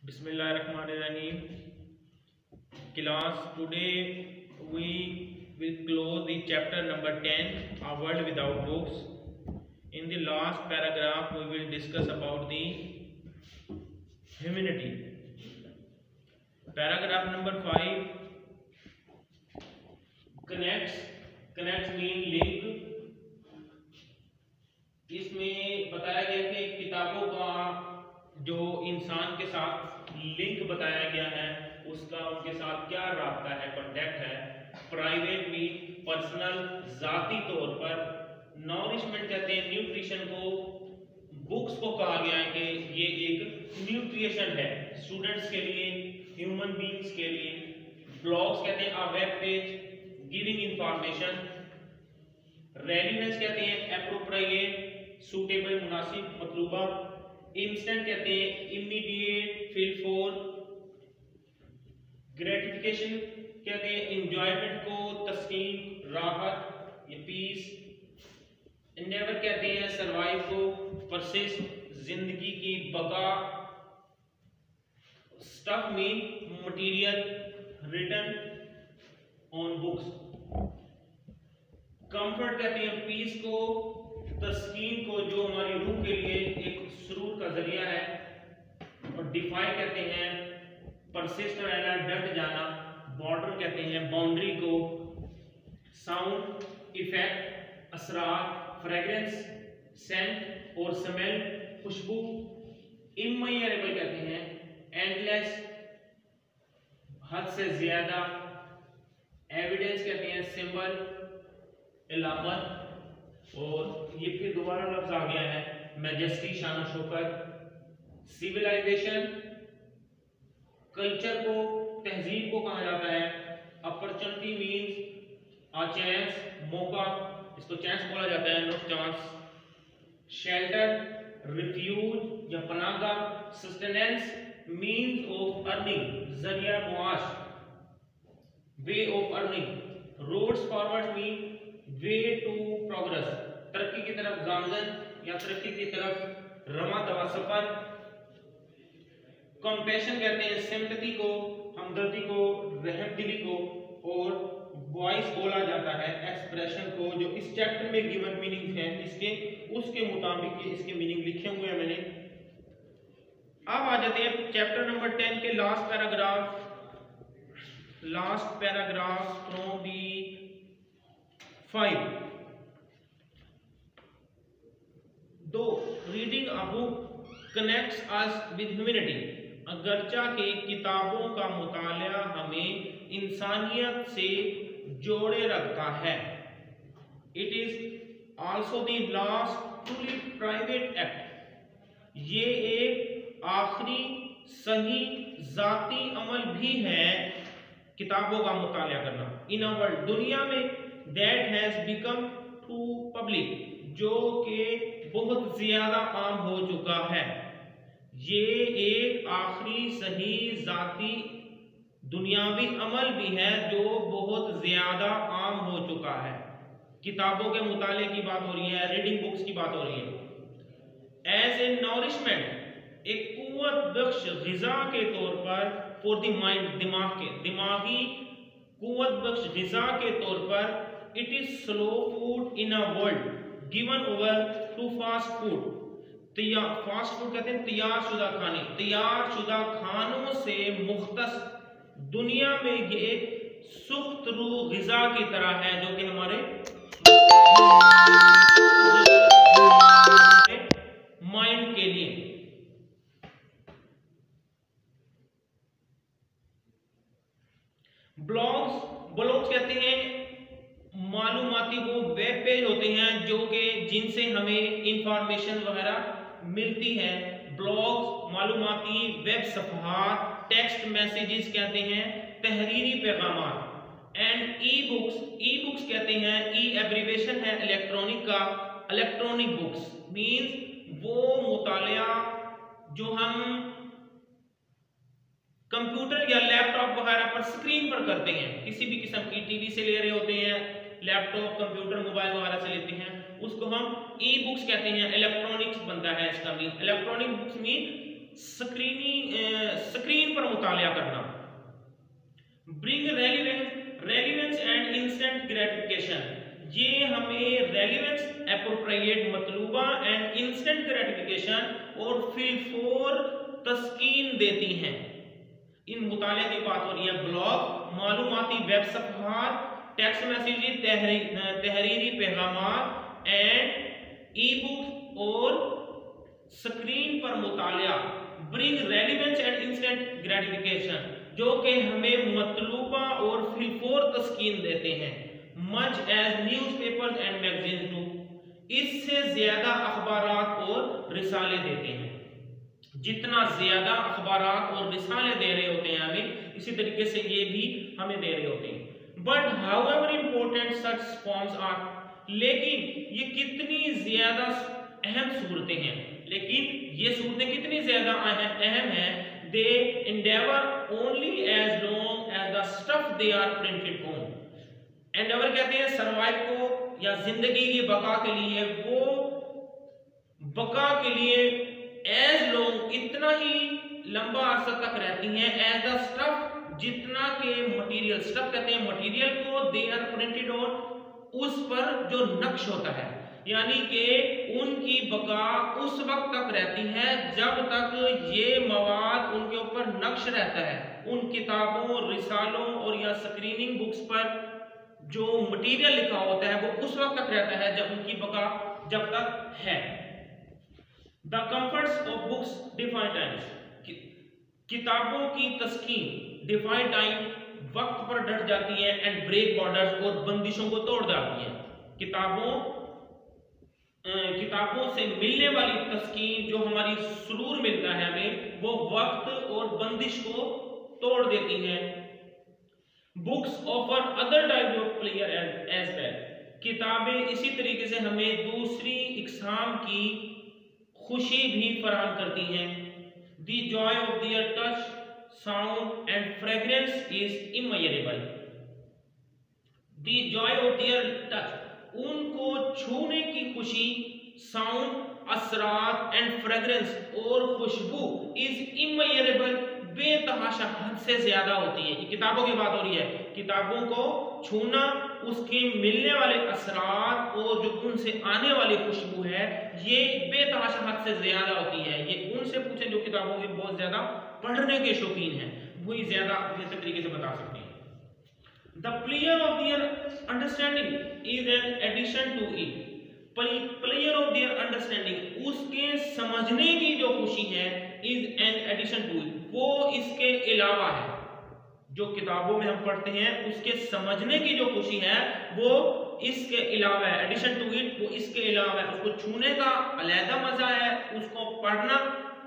Bismillahirrahmanirrahim. Class, today we will close the chapter number 10, A World Without Books. In the last paragraph, we will discuss about the humanity. Paragraph number 5, connects mean link. इसमें बताया गया कि किताबों का जो इंसान के साथ लिंक बताया गया है उसका उनके साथ क्या राब्ता है, कॉन्टेक्ट है। प्राइवेट मीन पर्सनल, जाती तौर पर। नॉरिशमेंट कहते हैं न्यूट्रिशन को। बुक्स को कहा गया है कि ये एक न्यूट्रिशन है स्टूडेंट्स के लिए, ह्यूमन बीइंग्स के लिए। ब्लॉग्स कहते हैं a web page giving information. Relevance कहते हैं एप्रोप्रिएट, सूटेबल, मुनासिब, मतलूबा। इंस्टेंट कहते हैं इमीडिएट, फील फॉर। ग्रेटिफिकेशन कहते हैं एंजॉयमेंट को, तस्कीन, राहत या पीस। एंडेवर कहते हैं सरवाइव को, परसिस्ट, जिंदगी की बका। Stuff mean material written on books. Comfort कहते हैं पीस को, तस्कीन को जो हमारी रूह के लिए एक सुरूर का जरिया है। और डिफाई कहते हैं परसिस्ट रहना, डट जाना। बॉर्डर कहते हैं बाउंड्री को। Sound, effect, Asrar, fragrance, Saint और स्मेल, खुशबू। इमेजरेबल कहते हैं एंडलेस, हद से ज्यादा। एविडेंस कहते हैं सिंबल, इलामत। और ये फिर दोबारा लफ्ज आ गया है मैजेस्टी, शान शौकत। सिविलाइजेशन कल्चर को, तहजीब को कहा जाता है। अपॉर्चुनिटी मींस अ चांस, मौका, इसको चांस बोला जाता है, नॉट चांस। शेल्टर रिफ्यूज या पनाहगाह। सस्टेनेंस मींस ऑफ अर्निंग, जरिया मुआश, way of earning. Roads forward mean way to progress, तरक्की की तरफ गामजन या तरक्की की तरफ रमा दवा सफर। कंपैशन कहते हैं सिंपैथी को, हमदर्दी को, रहमदिली को। और वॉइस बोला जाता है एक्सप्रेशन को, जो इस चैप्टर में गिवन मीनिंग है इसके, उसके मुताबिक ये इसके मीनिंग लिखे हुए हैं मैंने। अब आ जाते हैं चैप्टर नंबर 10 के last paragraph from the 5। Reading a book connects us with humanity. अगरचा के किताबों का मुताला हमें इंसानियत से जोड़े रखता है। It is also the last truly private act. ये एक आखिरी सही जाती अमल भी है किताबों का मुताला करना। इन अ वर्ल्ड, दुनिया में, that has become to public, जो कि बहुत ज्यादा आम हो चुका है। ये एक आखिरी सही जाती दुनियावी अमल भी है जो बहुत ज्यादा आम हो चुका है। किताबों के मुताले की बात हो रही है, रीडिंग बुक्स की बात हो रही है। एज ए नॉरिशमेंट, एक कुव्वत बख्श ग़िज़ा के तौर पर, फॉर द माइंड, दिमागी कुव्वत बख्श ग़िज़ा के तौर पर। It is slow food in a world given over to fast food. Fast food कहते हैं तैयार शुदा खाने, तैयार शुदा खानों से मुख्तस दुनिया में ये सुख्त रूह ग़िज़ा की तरह है जो कि हमारे माइंड के लिए। ब्लॉग्स कहते हैं मालूमाती वो वेब पेज होते हैं जो कि जिनसे हमें इंफॉर्मेशन वगैरह मिलती है। ब्लॉग्स मालूमाती वेब सफ़हात, टेक्स्ट मैसेजेस कहते हैं तहरीरी पैगामात। एंड ई बुक्स कहते हैं, ई एब्रीवेशन है इलेक्ट्रॉनिक का, इलेक्ट्रॉनिक बुक्स मींस वो मुतालिया जो हम कंप्यूटर या लैपटॉप वगैरह पर स्क्रीन पर करते हैं। किसी भी किस्म की टीवी से ले रहे होते हैं, लैपटॉप, कंप्यूटर, मोबाइल वगैरह से लेते हैं, उसको हम ई बुक्स कहते हैं। इलेक्ट्रॉनिक्स बनता है इसका mean. Electronic books mean screen पर मुतालिया करना। Bring relevance and instant gratification, ये हमें रेलिवेंस, एप्रोप्रिएट मतलूबा एंड इंस्टेंट ग्रेटिफिकेशन और फिलफोर तस्कीन देती हैं। इन मुताले की बात हो रही है। ब्लॉग, मालूमाती वेब सफ़हात, टेक्स्ट मैसेजेस, तहरीरी पैगामात एंड ई बुक्स और स्क्रीन पर मुतालिया। Bring relevance and instant gratification, जो कि हमें मतलूबा और फिलफोर तस्कीन देते हैं। Much as newspapers and magazines do, इससे ज्यादा अखबारात और रिसाले देते हैं। जितना ज्यादा अखबारात और रिसाले दे रहे होते हैं हमें, इसी तरीके से ये भी हमें दे रहे होते हैं। But however important such forms are, लेकिन ये कितनी ज्यादा अहम सूरतें हैं, लेकिन ये सूरतें कितनी ज्यादा अहम हैं। They endeavour only as long as the stuff they are printed on. Endeavour कहते हैं सरवाइव को या जिंदगी की बका के लिए, वो बका के लिए एज लॉन्ग इतना ही लंबा अरसा तक रहती हैं, एज द स्टफ जितना के मटेरियल, स्टफ कहते हैं मटेरियल को, दे आर प्रिंटेड ऑन उस पर जो नक्श होता है, यानी कि उनकी बका उस वक्त तक रहती है जब तक ये मवाद उनके ऊपर नक्श रहता है। उन किताबों, रिसालों और या स्क्रीनिंग बुक्स पर जो मटेरियल लिखा होता है वो उस वक्त तक रहता है जब उनकी बका जब तक है। The comforts of books define times, किताबों की तस्कीन डिफाइन टाइम वक्त पर डट जाती है, एंड ब्रेक बॉर्डर्स और बंदिशों को तोड़ डालती है। किताबों से मिलने वाली तस्कीन, जो हमारी सुरूर मिलता है हमें, वो वक्त और बंदिश को तोड़ देती है। Books offer other type of player as well, किताबें इसी तरीके से हमें दूसरी इकसाम की खुशी भी फराहम करती हैं। The Joy of their touch, sound and fragrance is immeasurable. The Joy of their touch, उनको छूने की खुशी, साउंड, असरात एंड फ्रेग्रेंस और खुशबू इज इमेजरेबल, बेतहाशा हद से ज्यादा होती है। ये किताबों की बात हो रही है। किताबों को छूना, उसके मिलने वाले असरात और जो उनसे आने वाली खुशबू है, ये बेतहाशा हद से ज्यादा होती है। ये उनसे पूछे जो किताबों के बहुत ज्यादा पढ़ने के शौकीन हैं, वही ज्यादा बेहतर तरीके से बता सकते हैं। The pleasure of their understanding is an addition to it. Pleasure of their understanding, उसके समझने की जो खुशी है, is an addition to it, वो इसके अलावा है। जो किताबों में हम पढ़ते हैं उसके समझने की जो खुशी है वो इसके अलावा है। एडिशन टू इट, वो इसके अलावा है। उसको छूने का अलग मजा है, उसको पढ़ना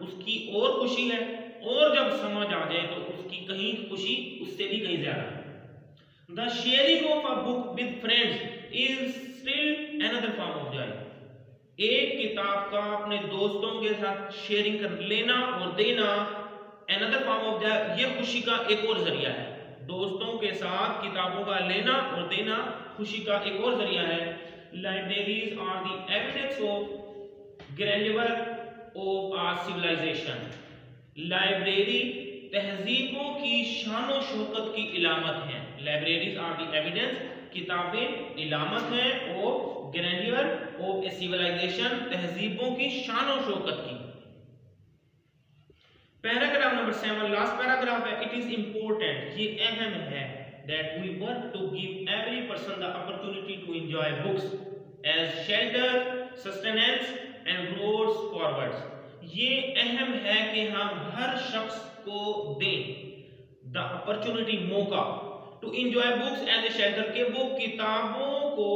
उसकी और खुशी है, और जब समझ आ जाए तो उसकी कहीं खुशी उससे भी कहीं ज्यादा है। The sharing of a book with friends is still another form of joy. एक किताब का अपने दोस्तों के साथ शेयरिंग कर लेना और देना, another form of joy, ये खुशी का एक और जरिया है। दोस्तों के साथ किताबों का लेना और देना खुशी का एक और जरिया है। Libraries are the evidence of grandeur of our civilization. Library तहजीबों की शानो शौकत की इलामत है। लाइब्रेरीज आर द एविडेंस, किताबें इलामत हैं और ग्रैंडियर ऑफ ए सिविलाइजेशन, तहजीबों की शानो शौकत की। पैराग्राफ नंबर 7, लास्ट पैराग्राफ है। इट इज इंपॉर्टेंट, ये अहम है, that we work to give every person the opportunity to enjoy books as shelter, sustenance and roads forwards. ये अहम है कि हम हर शख्स को दें द अपॉर्चुनिटी, मौका, to enjoy books as a shelter, के वो किताबों को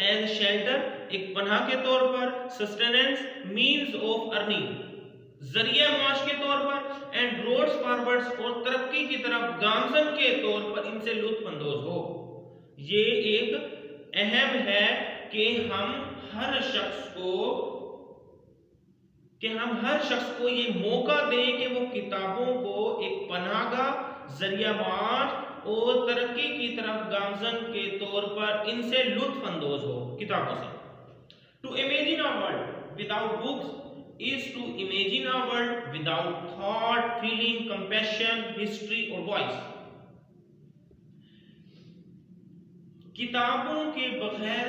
एज शेल्टर, एक पनाह के तौर पर, सस्टेनेंस, मींस ऑफ अर्निंग, जरिया माश के तौर पर, एंड रोड्स फॉरवर्ड्स, और तरक्की की तरफ गामजन के तौर पर इनसे लुत्फ अंदोज हो। ये एक अहम है कि हम हर शख्स को ये मौका दें कि वो किताबों को एक पनाहगाह, जरिया माश और तरक्की की तरफ गामजन के तौर पर इनसे लुत्फ अंदोज हो किताबों से। To imagine a world without books is to imagine a world without thought, feeling, compassion, history or voice. किताबों के बगैर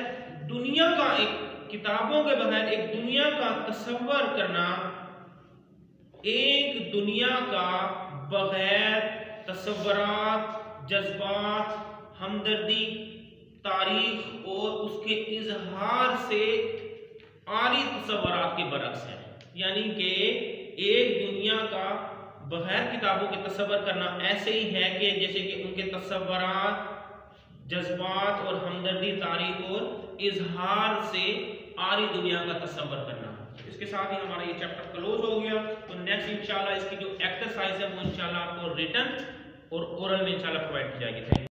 एक दुनिया का तस्वर करना, एक दुनिया का बगैर तस्वरात, जज्बात, हमदर्दी, तारीख और उसके इजहार से आरी तस्वरात के बरक्स है। यानी कि एक दुनिया का बगैर किताबों के तस्वर करना ऐसे ही है कि जैसे कि उनके तस्वरात, जज्बात और हमदर्दी, तारीख और इजहार से आरी दुनिया का तस्वर करना। इसके साथ ही हमारा ये चैप्टर क्लोज हो गया। तो नेक्स्ट इंशाल्लाह इसकी जो एक्सरसाइज है वो इंशाल्लाह आपको रिटन और ओरल में इंशाल्लाह प्रोवाइड की जाएगी।